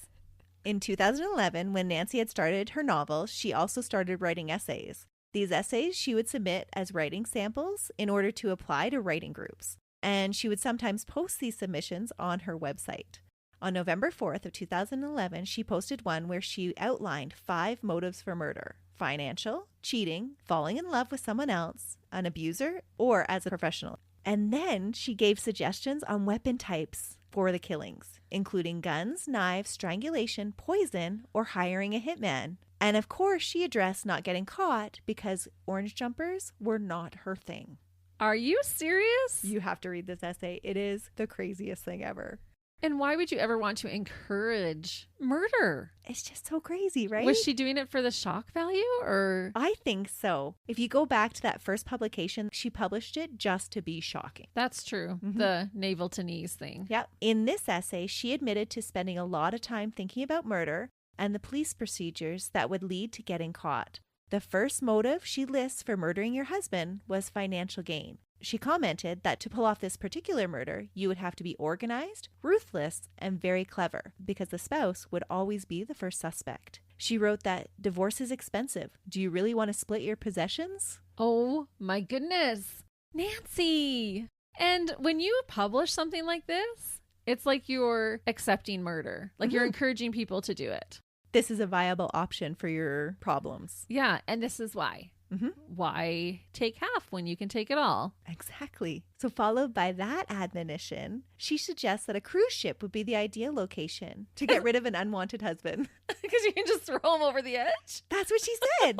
In 2011, when Nancy had started her novel, she also started writing essays. These essays she would submit as writing samples in order to apply to writing groups. And she would sometimes post these submissions on her website. On November 4th of 2011, she posted one where she outlined 5 motives for murder: financial, cheating, falling in love with someone else, an abuser, or as a professional. And then she gave suggestions on weapon types for the killings, including guns, knives, strangulation, poison, or hiring a hitman. And of course, she addressed not getting caught because orange jumpers were not her thing. Are you serious? You have to read this essay. It is the craziest thing ever. And why would you ever want to encourage murder? It's just so crazy, right? Was she doing it for the shock value or? I think so. If you go back to that first publication, she published it just to be shocking. That's true. Mhm. The navel to knees thing. Yep. In this essay, she admitted to spending a lot of time thinking about murder and the police procedures that would lead to getting caught. The first motive she lists for murdering your husband was financial gain. She commented that to pull off this particular murder, you would have to be organized, ruthless, and very clever, because the spouse would always be the first suspect. She wrote that divorce is expensive. Do you really want to split your possessions? Oh my goodness. Nancy. And when you publish something like this, it's like you're accepting murder. Like you're Mhm. encouraging people to do it. This is a viable option for your problems. Yeah. And this is why. Mm-hmm. Why take half when you can take it all? Exactly. So followed by that admonition, she suggests that a cruise ship would be the ideal location to get rid of an unwanted husband. Because you can just throw them over the edge. That's what she said.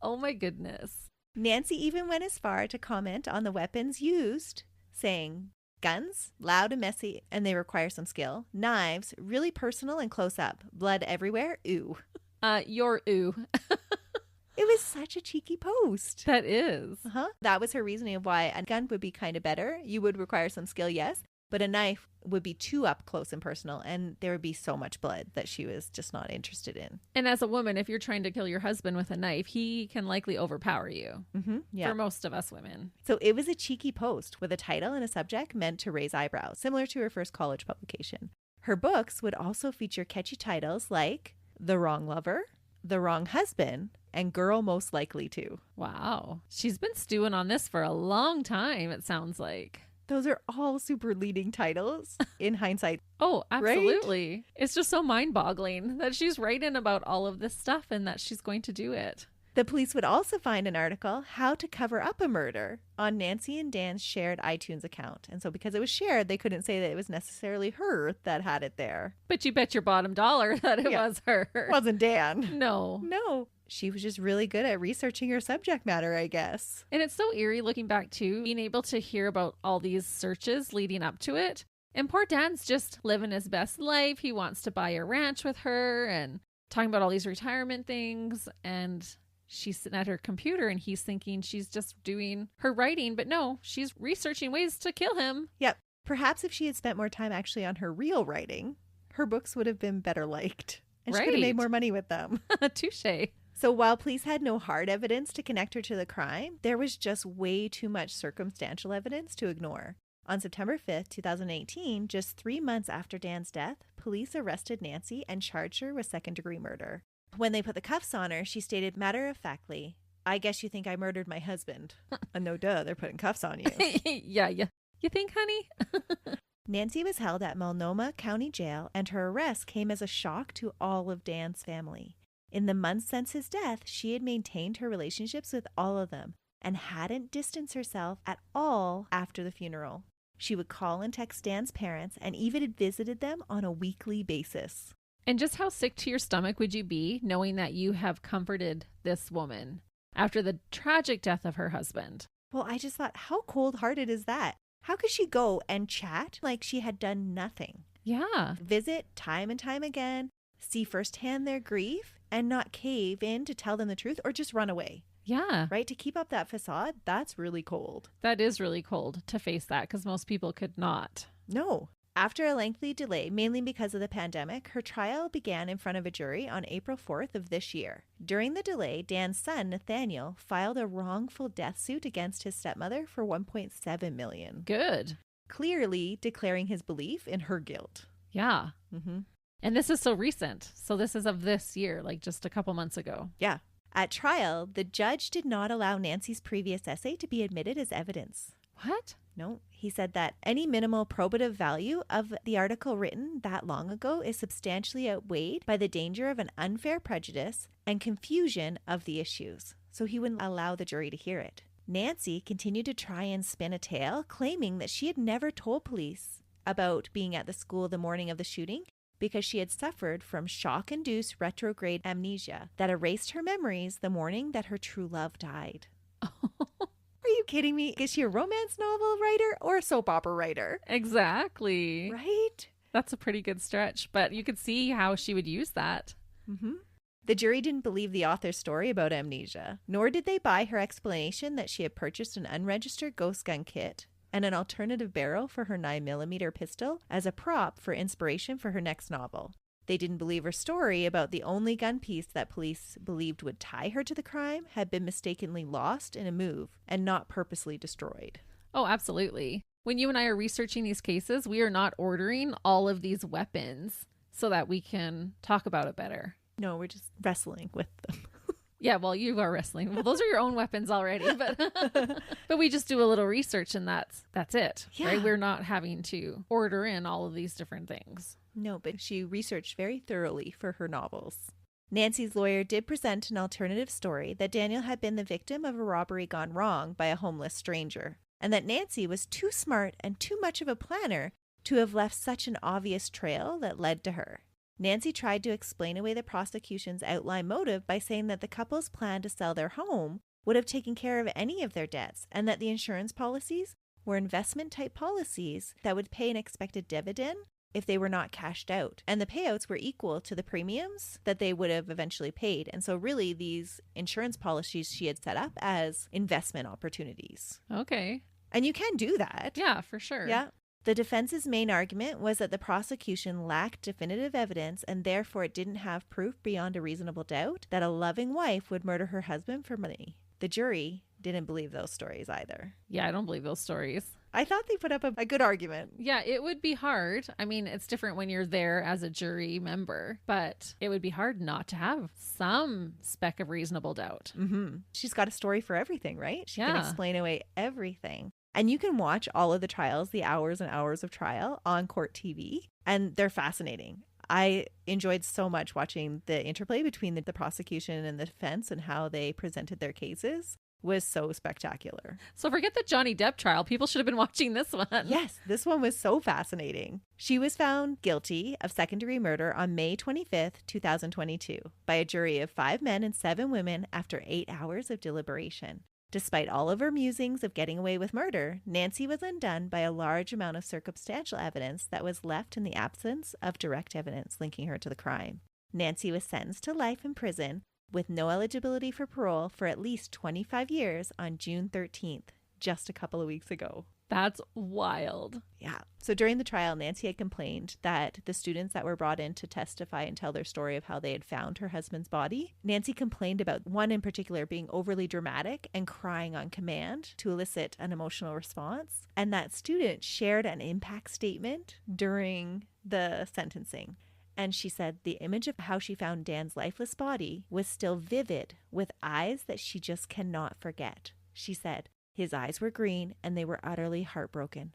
Oh my goodness. Nancy even went as far to comment on the weapons used, saying, guns, loud and messy, and they require some skill. Knives, really personal and close up. Blood everywhere. Ooh. Your ooh. It was such a cheeky post. That is. That was her reasoning of why a gun would be kind of better. You would require some skill, yes, but a knife would be too up close and personal, and there would be so much blood that she was just not interested in. And as a woman, if you're trying to kill your husband with a knife, he can likely overpower you. Yeah. For most of us women. So it was a cheeky post with a title and a subject meant to raise eyebrows, similar to her first college publication. Her books would also feature catchy titles like The Wrong Lover, The Wrong Husband, and Girl Most Likely To. Wow. She's been stewing on this for a long time, it sounds like. Those are all super leading titles in hindsight. Oh, absolutely. It's just so mind-boggling that she's writing about all of this stuff and that she's going to do it. The police would also find an article, How to Cover Up a Murder, on Nancy and Dan's shared iTunes account. And so because it was shared, they couldn't say that it was necessarily her that had it there. But you bet your bottom dollar that it was her. It wasn't Dan. No. No. She was just really good at researching her subject matter, I guess. And it's so eerie looking back too, being able to hear about all these searches leading up to it. And poor Dan's just living his best life. He wants to buy a ranch with her and talking about all these retirement things. And she's sitting at her computer and he's thinking she's just doing her writing. But no, she's researching ways to kill him. Yep. Perhaps if she had spent more time actually on her real writing, her books would have been better liked. And she could have made more money with them. Touche. So while police had no hard evidence to connect her to the crime, there was just way too much circumstantial evidence to ignore. On September 5th, 2018, just 3 months after Dan's death, police arrested Nancy and charged her with second-degree murder. When they put the cuffs on her, she stated matter-of-factly, I guess you think I murdered my husband. No duh, they're putting cuffs on you. Yeah. You think, honey? Nancy was held at Multnomah County Jail, and her arrest came as a shock to all of Dan's family. In the months since his death, she had maintained her relationships with all of them and hadn't distanced herself at all after the funeral. She would call and text Dan's parents and even had visited them on a weekly basis. And just how sick to your stomach would you be knowing that you have comforted this woman after the tragic death of her husband? Well, I just thought, how cold-hearted is that? How could she go and chat like she had done nothing? Yeah. Visit time and time again, see firsthand their grief, and not cave in to tell them the truth or just run away. Yeah. Right? To keep up that facade, that's really cold. That is really cold to face that because most people could not. No. After a lengthy delay, mainly because of the pandemic, her trial began in front of a jury on April 4th of this year. During the delay, Dan's son, Nathaniel, filed a wrongful death suit against his stepmother for $1.7 million. Good. Clearly declaring his belief in her guilt. Yeah. Mm-hmm. And this is so recent. So this is of this year, like just a couple months ago. Yeah. At trial, the judge did not allow Nancy's previous essay to be admitted as evidence. What? No, he said that any minimal probative value of the article written that long ago is substantially outweighed by the danger of an unfair prejudice and confusion of the issues. So he wouldn't allow the jury to hear it. Nancy continued to try and spin a tale, claiming that she had never told police about being at the school the morning of the shooting because she had suffered from shock-induced retrograde amnesia that erased her memories the morning that her true love died. Are you kidding me? Is she a romance novel writer or a soap opera writer? Exactly. Right? That's a pretty good stretch, but you could see how she would use that. Mm-hmm. The jury didn't believe the author's story about amnesia, nor did they buy her explanation that she had purchased an unregistered ghost gun kit and an alternative barrel for her 9mm pistol as a prop for inspiration for her next novel. They didn't believe her story about the only gun piece that police believed would tie her to the crime had been mistakenly lost in a move and not purposely destroyed. Oh, absolutely. When you and I are researching these cases, we are not ordering all of these weapons so that we can talk about it better. No, we're just wrestling with them. Yeah, well, you are wrestling. Well, those are your own weapons already, but we just do a little research and that's it. Yeah. Right? We're not having to order in all of these different things. No, but she researched very thoroughly for her novels. Nancy's lawyer did present an alternative story that Daniel had been the victim of a robbery gone wrong by a homeless stranger, and that Nancy was too smart and too much of a planner to have left such an obvious trail that led to her. Nancy tried to explain away the prosecution's outline motive by saying that the couple's plan to sell their home would have taken care of any of their debts and that the insurance policies were investment-type policies that would pay an expected dividend if they were not cashed out. And the payouts were equal to the premiums that they would have eventually paid. And so really these insurance policies she had set up as investment opportunities. Okay. And you can do that. Yeah, for sure. Yeah. The defense's main argument was that the prosecution lacked definitive evidence and therefore it didn't have proof beyond a reasonable doubt that a loving wife would murder her husband for money. The jury didn't believe those stories either. Yeah, I don't believe those stories. I thought they put up a good argument. Yeah, it would be hard. I mean, it's different when you're there as a jury member, but it would be hard not to have some speck of reasonable doubt. Mm-hmm. She's got a story for everything, right? She can Yeah. explain away everything. And you can watch all of the trials, the hours and hours of trial on Court TV, and they're fascinating. I enjoyed so much watching the interplay between the prosecution and the defense and how they presented their cases. Was so spectacular. So forget the Johnny Depp trial. People should have been watching this one. Yes, this one was so fascinating. She was found guilty of second-degree murder on May 25th, 2022 by a jury of 5 men and 7 women after 8 hours of deliberation. Despite all of her musings of getting away with murder, Nancy was undone by a large amount of circumstantial evidence that was left in the absence of direct evidence linking her to the crime. Nancy was sentenced to life in prison with no eligibility for parole for at least 25 years on June 13th, just a couple of weeks ago. That's wild. Yeah. So during the trial, Nancy had complained that the students that were brought in to testify and tell their story of how they had found her husband's body, Nancy complained about one in particular being overly dramatic and crying on command to elicit an emotional response. And that student shared an impact statement during the sentencing. And she said the image of how she found Dan's lifeless body was still vivid with eyes that she just cannot forget. She said, his eyes were green and they were utterly heartbroken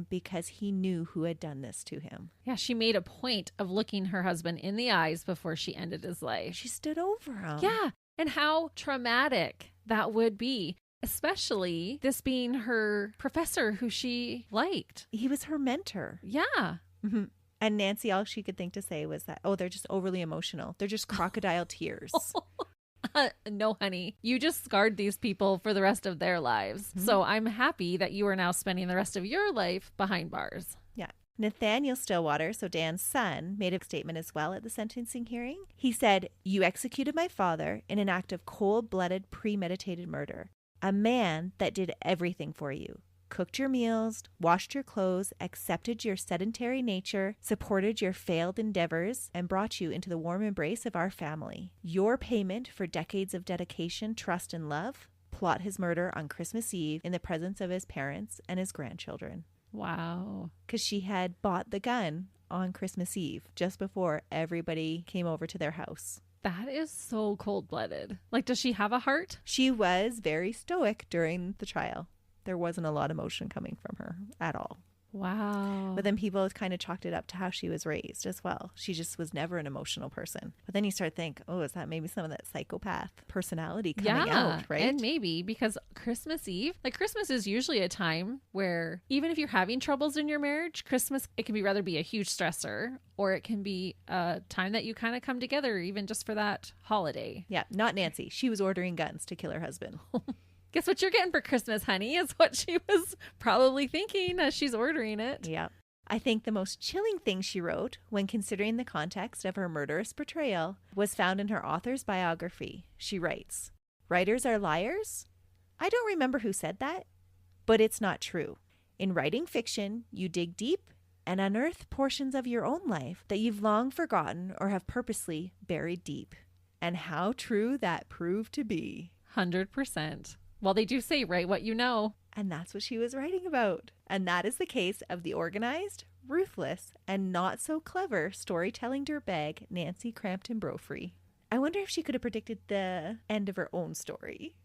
because he knew who had done this to him. Yeah, she made a point of looking her husband in the eyes before she ended his life. She stood over him. Yeah, and how traumatic that would be. Especially this being her professor who she liked. He was her mentor. Yeah. Mm-hmm. And Nancy, all she could think to say was that, oh, they're just overly emotional. They're just crocodile tears. No, honey, you just scarred these people for the rest of their lives. Mm-hmm. So I'm happy that you are now spending the rest of your life behind bars. Yeah. Nathaniel Stillwater, so Dan's son, made a statement as well at the sentencing hearing. He said, "You executed my father in an act of cold-blooded, premeditated murder. A man that did everything for you. Cooked your meals, washed your clothes, accepted your sedentary nature, supported your failed endeavors, and brought you into the warm embrace of our family. Your payment for decades of dedication, trust, and love, plot his murder on Christmas Eve in the presence of his parents and his grandchildren." Wow. Because she had bought the gun on Christmas Eve just before everybody came over to their house. That is so cold-blooded. Like, does she have a heart? She was very stoic during the trial. There wasn't a lot of emotion coming from her at all. Wow. But then people kind of chalked it up to how she was raised as well. She just was never an emotional person. But then you start to think, oh, is that maybe some of that psychopath personality coming out, right? And maybe because Christmas Eve, like Christmas is usually a time where even if you're having troubles in your marriage, Christmas, it can be rather be a huge stressor, or it can be a time that you kind of come together even just for that holiday. Yeah, not Nancy. She was ordering guns to kill her husband. Guess what you're getting for Christmas, honey, is what she was probably thinking as she's ordering it. Yeah. I think the most chilling thing she wrote, when considering the context of her murderous portrayal, was found in her author's biography. She writes, "Writers are liars? I don't remember who said that, but it's not true. In writing fiction, you dig deep and unearth portions of your own life that you've long forgotten or have purposely buried deep." And how true that proved to be. 100%. Well, they do say, write what you know. And that's what she was writing about. And that is the case of the organized, ruthless, and not so clever storytelling dirtbag Nancy Crampton Brophy. I wonder if she could have predicted the end of her own story.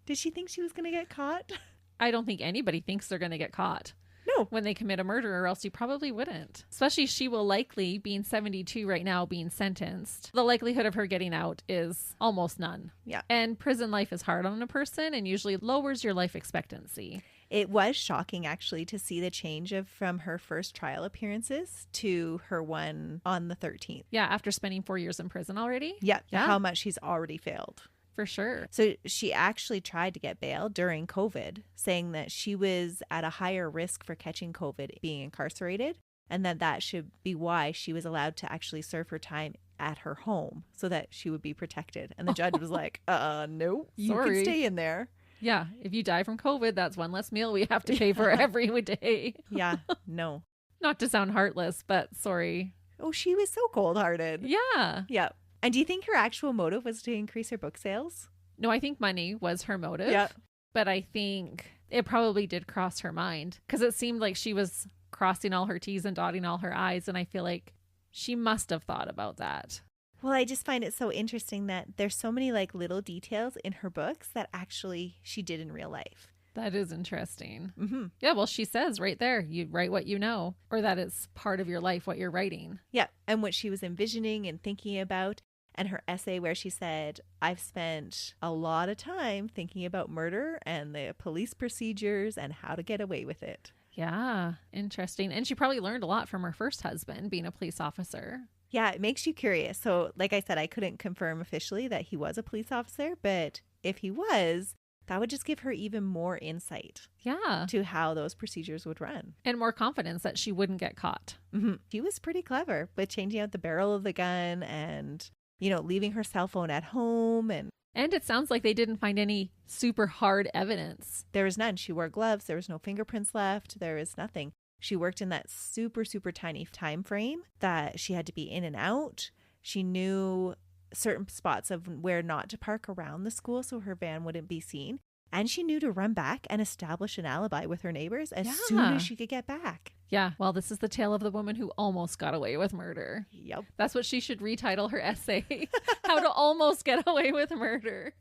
Did she think she was going to get caught? I don't think anybody thinks they're going to get caught. No. When they commit a murder, or else you probably wouldn't. Especially she will likely, being 72 right now, being sentenced. The likelihood of her getting out is almost none. Yeah. And prison life is hard on a person and usually lowers your life expectancy. It was shocking, actually, to see the change from her first trial appearances to her one on the 13th. Yeah, after spending 4 years in prison already. Yeah. How much she's already failed. For sure. So she actually tried to get bail during COVID, saying that she was at a higher risk for catching COVID being incarcerated, and that should be why she was allowed to actually serve her time at her home so that she would be protected. And the judge was like, no, you can stay in there. Yeah. If you die from COVID, that's one less meal we have to pay for every day. Yeah. No. Not to sound heartless, but sorry. Oh, she was so cold-hearted. Yeah. Yeah. And do you think her actual motive was to increase her book sales? No, I think money was her motive. Yeah. But I think it probably did cross her mind because it seemed like she was crossing all her T's and dotting all her I's. And I feel like she must have thought about that. Well, I just find it so interesting that there's so many like little details in her books that actually she did in real life. That is interesting. Mm-hmm. Yeah, well, she says right there, you write what you know, or that it's part of your life, what you're writing. Yeah. And what she was envisioning and thinking about. And her essay where she said, "I've spent a lot of time thinking about murder and the police procedures and how to get away with it." Yeah, interesting. And she probably learned a lot from her first husband, being a police officer. Yeah, it makes you curious. So like I said, I couldn't confirm officially that he was a police officer, but if he was, that would just give her even more insight. Yeah. To how those procedures would run. And more confidence that she wouldn't get caught. Mm-hmm. She was pretty clever with changing out the barrel of the gun and leaving her cell phone at home. And it sounds like they didn't find any super hard evidence. There was none. She wore gloves. There was no fingerprints left. There was nothing. She worked in that super, super tiny time frame that she had to be in and out. She knew certain spots of where not to park around the school so her van wouldn't be seen. And she knew to run back and establish an alibi with her neighbors as soon as she could get back. Yeah. Well, this is the tale of the woman who almost got away with murder. Yep. That's what she should retitle her essay. How to almost get away with murder.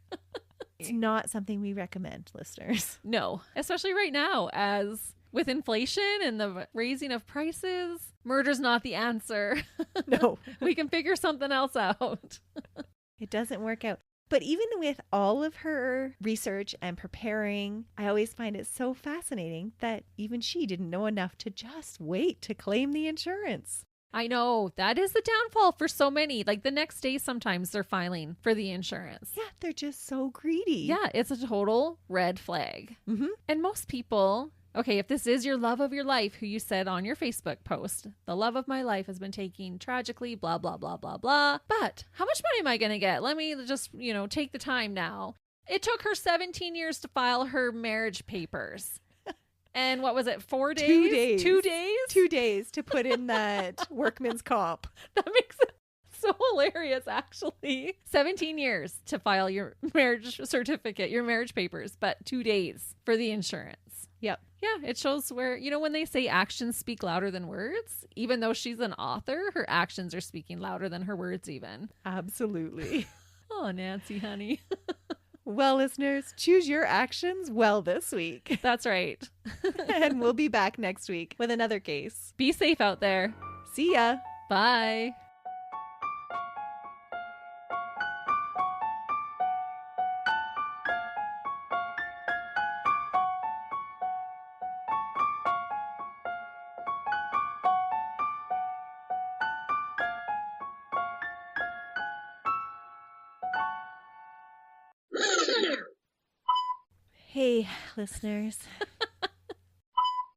It's not something we recommend, listeners. No, especially right now, as with inflation and the raising of prices, murder's not the answer. No. We can figure something else out. It doesn't work out. But even with all of her research and preparing, I always find it so fascinating that even she didn't know enough to just wait to claim the insurance. I know. That is the downfall for so many. Like the next day, sometimes they're filing for the insurance. Yeah, they're just so greedy. Yeah, it's a total red flag. Mm-hmm. And most people, okay, if this is your love of your life, who you said on your Facebook post, the love of my life has been taken tragically, blah, blah, blah, blah, blah. But how much money am I going to get? Let me just, take the time now. It took her 17 years to file her marriage papers. And what was it, 4 days? 2 days. 2 days? 2 days to put in that workman's comp. That makes it so hilarious, actually. 17 years to file your marriage certificate, your marriage papers, but 2 days for the insurance. Yep. Yeah, it shows where, when they say actions speak louder than words, even though she's an author, her actions are speaking louder than her words even. Absolutely. Oh, Nancy, honey. Well, listeners, choose your actions well this week. That's right. And we'll be back next week with another case. Be safe out there. See ya. Bye. Hey, listeners.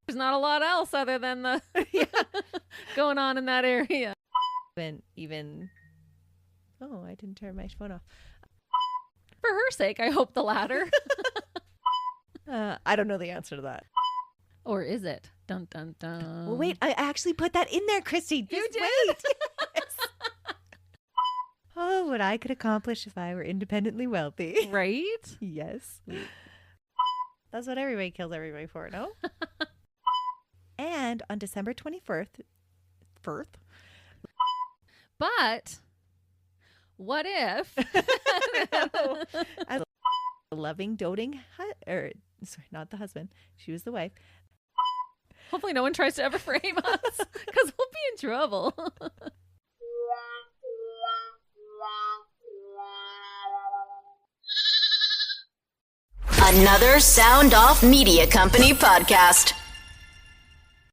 There's not a lot else other than the going on in that area. Even oh, I didn't turn my phone off. For her sake, I hope the latter. I don't know the answer to that. Or is it? Dun, dun, dun. Well, wait, I actually put that in there, Christy. You Just did? Wait. Yes. Oh, what I could accomplish if I were independently wealthy. Right? Yes. That's what everybody kills everybody for, no? And on December 21st, But what if as a loving, doting, sorry, not the husband. She was the wife. hopefully no one tries to ever frame us because we'll be in trouble. Another Sound Off Media Company podcast.